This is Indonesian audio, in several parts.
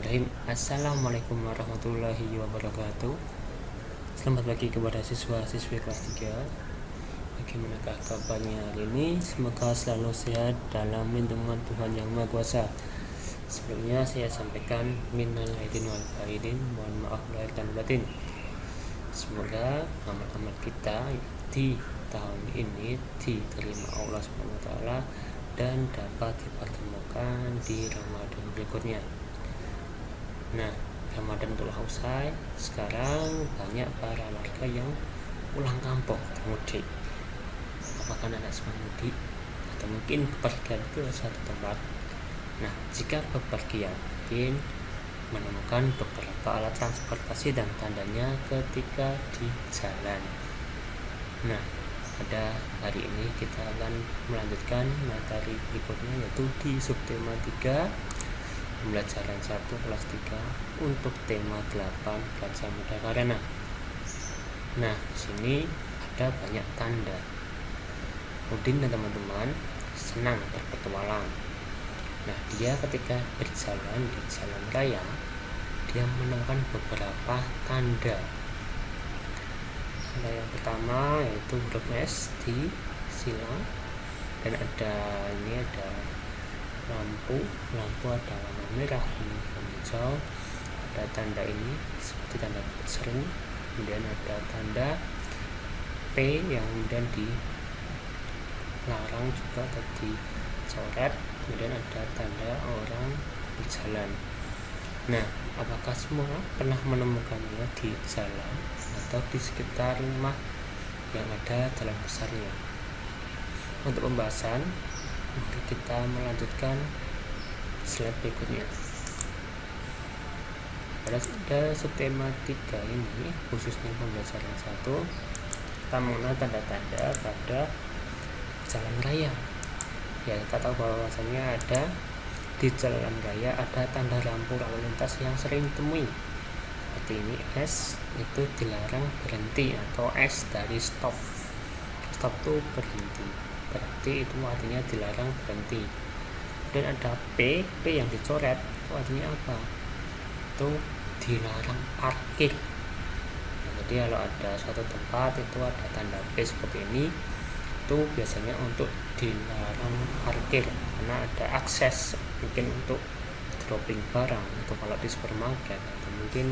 Bismillahirrahmanirrahim. Assalamualaikum warahmatullahi wabarakatuh. Selamat pagi kepada siswa-siswi kelas 3. Bagaimanakah kabarnya hari ini? Semoga selalu sehat dalam lindungan Tuhan Yang Maha Kuasa. Sebelumnya saya sampaikan minal aidin wal faidin, mohon maaf lahir dan batin. Semoga amal-amal kita di tahun ini diterima Allah SWT dan dapat dipertemukan di Ramadan berikutnya. Nah, Ramadan telah usai. Sekarang banyak para warga yang pulang kampung mudik. Apakah anak sedang mudik atau mungkin bepergian ke suatu tempat? Nah, jika bepergian mungkin menemukan beberapa alat transportasi dan tandanya ketika di jalan. Nah, pada hari ini kita akan melanjutkan materi berikutnya, yaitu di subtema 3 pembelajaran 1 kelas 3 untuk tema 8 baca mudah karena. Nah, sini ada banyak tanda. Udin dan teman-teman senang berpetualang. Nah, dia ketika berjalan di jalan raya, dia menemukan beberapa tanda. Tanda yang pertama yaitu huruf S di silang, dan ada lampu ada warna merah, ini hijau, ada tanda ini seperti tanda seru, kemudian ada tanda P yang kemudian dilarang juga tadi coret, kemudian ada tanda orang berjalan. Nah, apakah semua pernah menemukannya di jalan atau di sekitar rumah yang ada jalan besarnya? Untuk pembahasan, mari kita melanjutkan slide berikutnya. Pada subtema 3 ini, khususnya pembelajaran 1, kita mengenal tanda-tanda pada jalan raya. Ya, kita tahu bahwasanya ada di jalan raya ada tanda lampu lalu lintas yang sering ditemui. Seperti ini, S itu dilarang berhenti, atau S dari stop. Stop itu berhenti, berarti itu artinya dilarang berhenti. Dan ada P yang dicoret, itu artinya apa? Itu dilarang parkir. Nah, jadi kalau ada suatu tempat itu ada tanda P seperti ini, itu biasanya untuk dilarang parkir karena ada akses mungkin untuk dropping barang, itu kalau di supermarket atau mungkin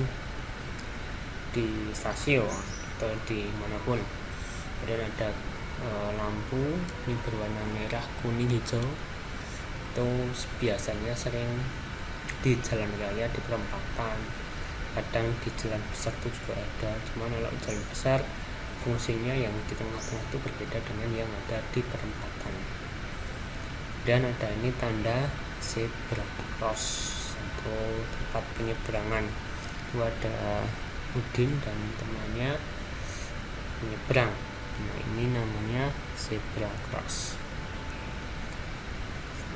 di stasiun atau di manapun. Kemudian ada lampu ini berwarna merah, kuning, hijau, itu biasanya sering di jalan raya, di perempatan, kadang di jalan besar itu juga ada. Cuman kalau jalan besar fungsinya yang di tengah-tengah itu berbeda dengan yang ada di perempatan. Dan ada ini tanda zebra cross atau tempat penyeberangan. Itu ada Udin dan temannya menyeberang. Nah, ini namanya zebra cross.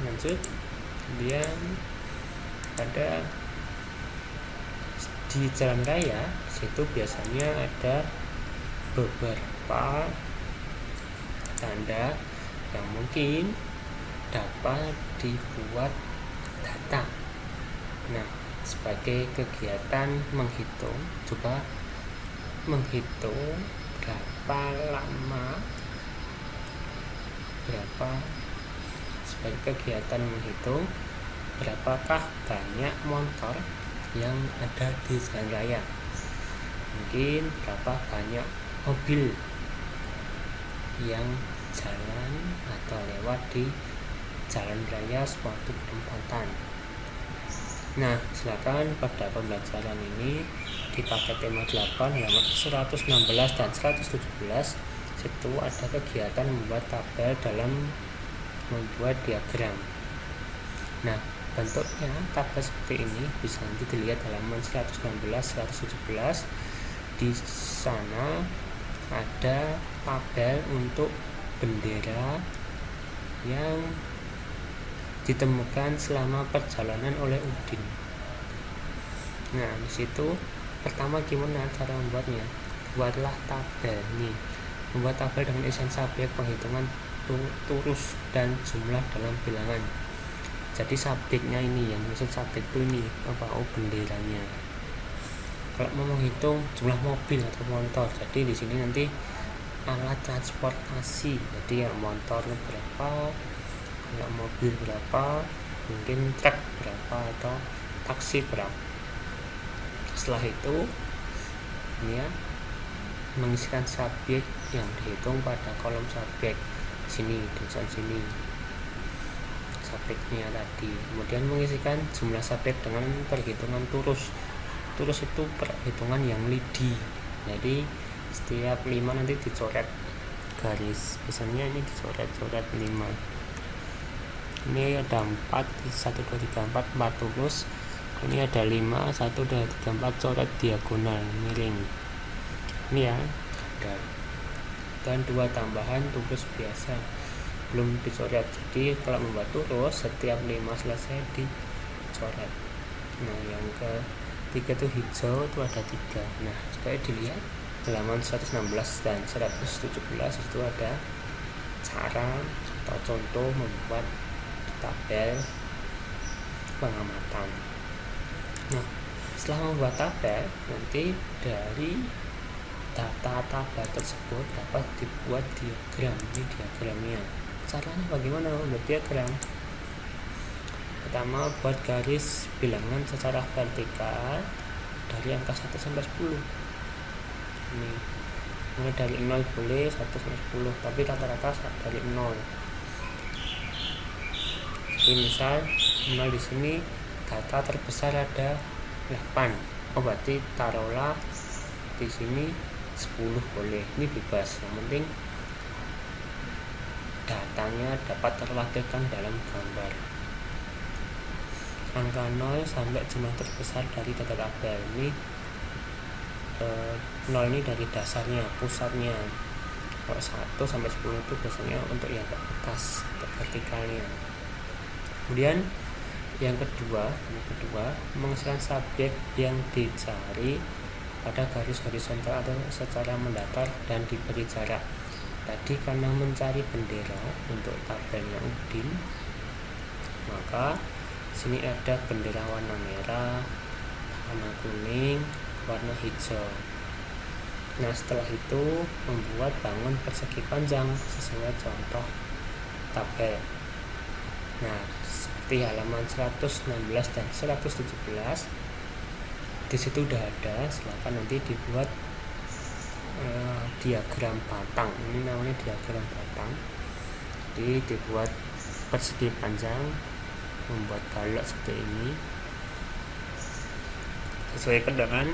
Lanjut, kemudian pada di jalan raya situ biasanya ada beberapa tanda yang mungkin dapat dibuat data. Nah, sebagai kegiatan menghitung, coba menghitung sebagai kegiatan menghitung berapakah banyak motor yang ada di jalan raya, mungkin berapa banyak mobil yang jalan atau lewat di jalan raya suatu perempatan. Nah, silakan pada pembelajaran ini dipakai tema 8 halaman 116 dan 117. Situ ada kegiatan membuat tabel dalam membuat diagram. Nah, bentuknya tabel seperti ini bisa nanti dilihat halaman 116 117. Di sana ada tabel untuk bendera yang ditemukan selama perjalanan oleh Udin. Nah, di situ pertama gimana cara membuatnya? Buatlah tabel nih. Membuat tabel dengan isian subjek, penghitungan turus dan jumlah dalam bilangan. Jadi subjeknya ini, yang maksud subjek itu ini apa? Oh, benderanya. Kalau mau menghitung jumlah mobil atau motor, jadi di sini nanti alat transportasi. Jadi yang motornya berapa, kalau mobil berapa, mungkin truk berapa atau taksi berapa. Setelah itu ini ya, mengisikan subjek yang dihitung pada kolom subjek sini, tulisan sini subjeknya tadi. Kemudian mengisikan jumlah subjek dengan perhitungan turus itu perhitungan yang lidi. Jadi setiap 5 nanti dicoret garis, biasanya ini dicoret 5. Ini ada 4, 1, 2, 3, 4 turus. Ini ada 5, 1, 2, 3, 4 coret diagonal miring. Ini ya ada. Dan 2 tambahan turus biasa belum dicoret. Jadi kalau membuat turus setiap 5 selesai dicoret. Nah yang ketiga itu hijau, itu ada 3. Nah supaya dilihat halaman 116 dan 117 itu ada cara atau contoh membuat tabel pengamatan. Nah setelah membuat tabel, nanti dari data tabel tersebut dapat dibuat diagram. Ini diagramnya. Caranya bagaimana membuat diagram? Pertama, buat garis bilangan secara vertikal dari angka 1 sampai 10. Ini mulai dari 0 boleh 1 sampai 10, tapi rata-rata dari 0. Jadi misal 0 di sini data terbesar ada 8. Oh berarti taruhlah di sini 10 boleh. Ini bebas. Yang penting datanya dapat terwakilkan dalam gambar. Angka 0 sampai jumlah terbesar dari data tabel. Ini 0 ini dari dasarnya, pusatnya. Kalau 1 sampai 10 itu biasanya untuk yang ke atas, vertikalnya. Kemudian yang kedua menghasilkan subjek yang dicari pada garis horizontal atau secara mendatar dan diberi jarak. Tadi karena mencari bendera untuk tabelnya Udin, maka sini ada bendera warna merah, warna kuning, warna hijau. Nah setelah itu membuat bangun persegi panjang sesuai contoh tabel. Nah seperti halaman 116 dan 117 di situ udah ada. Silakan nanti dibuat diagram batang. Ini namanya diagram batang. Jadi dibuat persegi panjang, membuat balok seperti ini, sesuaikan dengan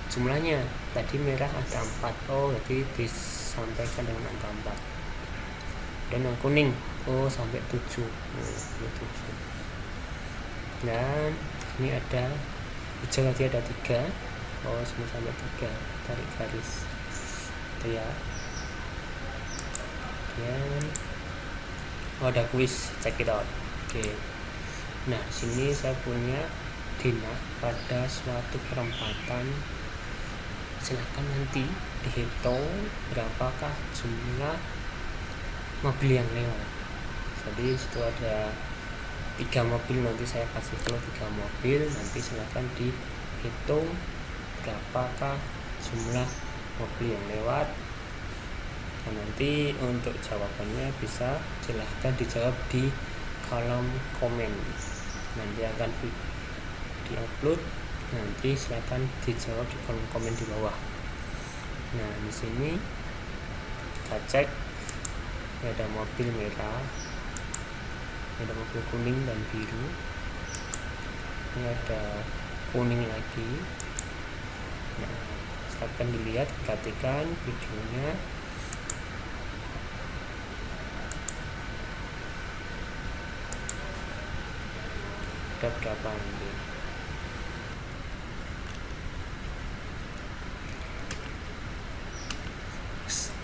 jumlahnya. Tadi merah ada 4, oh jadi disampaikan dengan angka 4. Dan yang kuning, oh sampai 7, ini 7. Dan ini ada hijau, tadi ada 3, oh semua sampai 3, tarik garis itu ya. Dan ada kuis, check it out. Oke. Nah di sini saya punya Dina pada suatu perempatan. Silakan nanti dihitung berapakah jumlah mobil yang lewat. Jadi situ ada 3 mobil, nanti saya kasih kalau 3 mobil. Nanti silakan dihitung berapakah jumlah mobil yang lewat. Dan nanti untuk jawabannya bisa silahkan dijawab di kolom komen. Nanti akan diupload, nanti silakan dijawab di kolom komen di bawah. Nah di sini kita cek, ada mobil merah, ada mobil kuning dan biru, ini ada kuning lagi. Nah silakan dilihat, perhatikan videonya. Ada berapa nanti.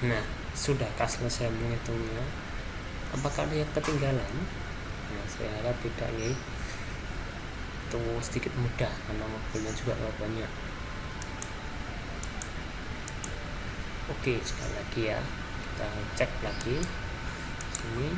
Nah sudahkah selesai menghitungnya? Apakah ada yang ketinggalan? Nah saya harap tidak ya. Itu sedikit mudah karena mobilnya juga banyak. Oke, sekali lagi ya, kita cek lagi sini.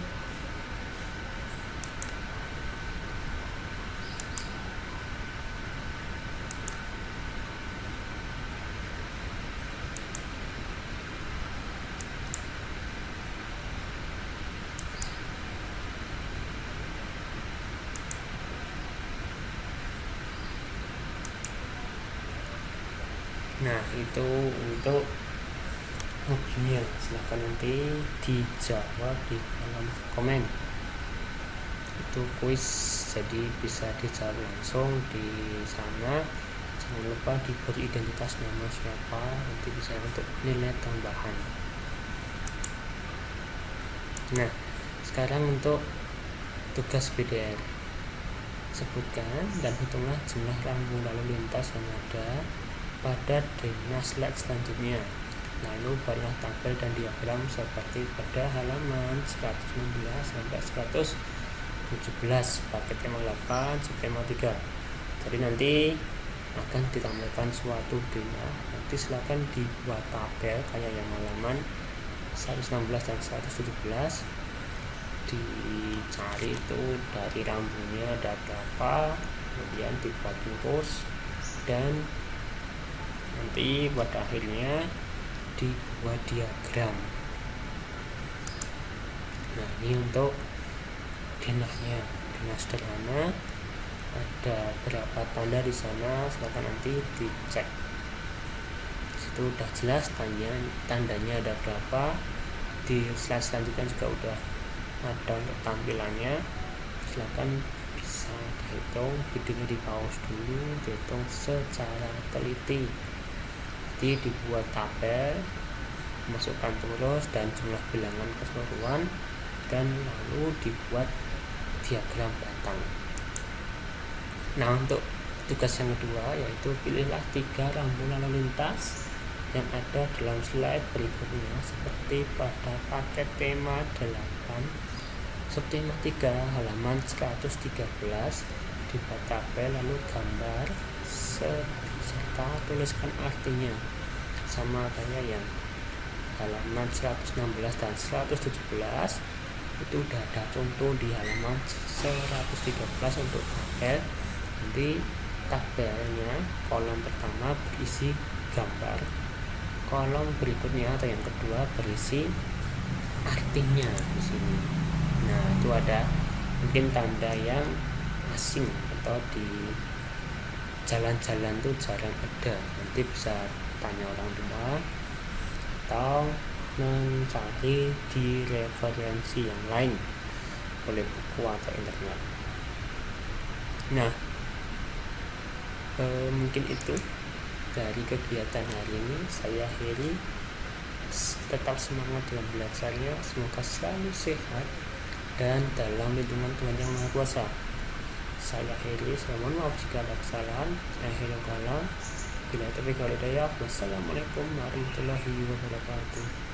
Nah, itu untuk mobilnya. Silahkan nanti dijawab di kolom komen. Itu kuis, jadi bisa dijawab langsung di sana. Jangan lupa diberi identitas nama siapa, nanti bisa untuk nilai tambahan. Nah, sekarang untuk tugas PDR. Sebutkan dan hitunglah jumlah rambu lalu lintas yang ada pada slide selanjutnya. Lalu buatlah tabel dan diagram seperti pada halaman 116 sampai 117 paket tema 8 subtema 3. Jadi nanti akan ditampilkan suatu tema. Nanti silakan dibuat tabel kayak yang halaman 116 dan 117. Dicari itu dari rambunya ada berapa, kemudian dibuat lurus, dan nanti pada akhirnya dibuat diagram. Nah, ini untuk denahnya, denah sederhana, ada berapa tanda di sana, silakan nanti dicek. Itu udah jelas tandanya ada berapa. Di slide selanjutnya juga udah ada untuk tampilannya. Silakan bisa dihitung, videonya di pause dulu, dihitung secara teliti. Jadi dibuat tabel, masukkan terus dan jumlah bilangan keseluruhan, dan lalu dibuat diagram batang. Nah, untuk tugas yang kedua yaitu pilihlah 3 rambu lalu lintas yang ada dalam slide berikutnya seperti pada paket tema 8 subtema 3 halaman 113. Dibuat tabel lalu gambar serta tuliskan artinya, sama kayak yang halaman 116 dan 117. Itu udah ada contoh di halaman 113 untuk tabel. Nanti tabelnya kolom pertama berisi gambar, kolom berikutnya atau yang kedua berisi artinya di sini. Nah, itu ada mungkin tanda yang asing atau di jalan-jalan tuh jarang ada. Nanti bisa tanya orang tua atau mencari di referensi yang lain, boleh buku atau internet. Nah, mungkin itu dari kegiatan hari ini. Saya akhiri. Tetap semangat dalam belajarnya, semoga selalu sehat dan dalam lindungan Tuhan Yang Maha Kuasa. Saya akhiri, saya mohon maaf jika ada kesalahan. Akhirul kalam, bila taufiq wal hidayah. Wassalamualaikum warahmatullahi wabarakatuh.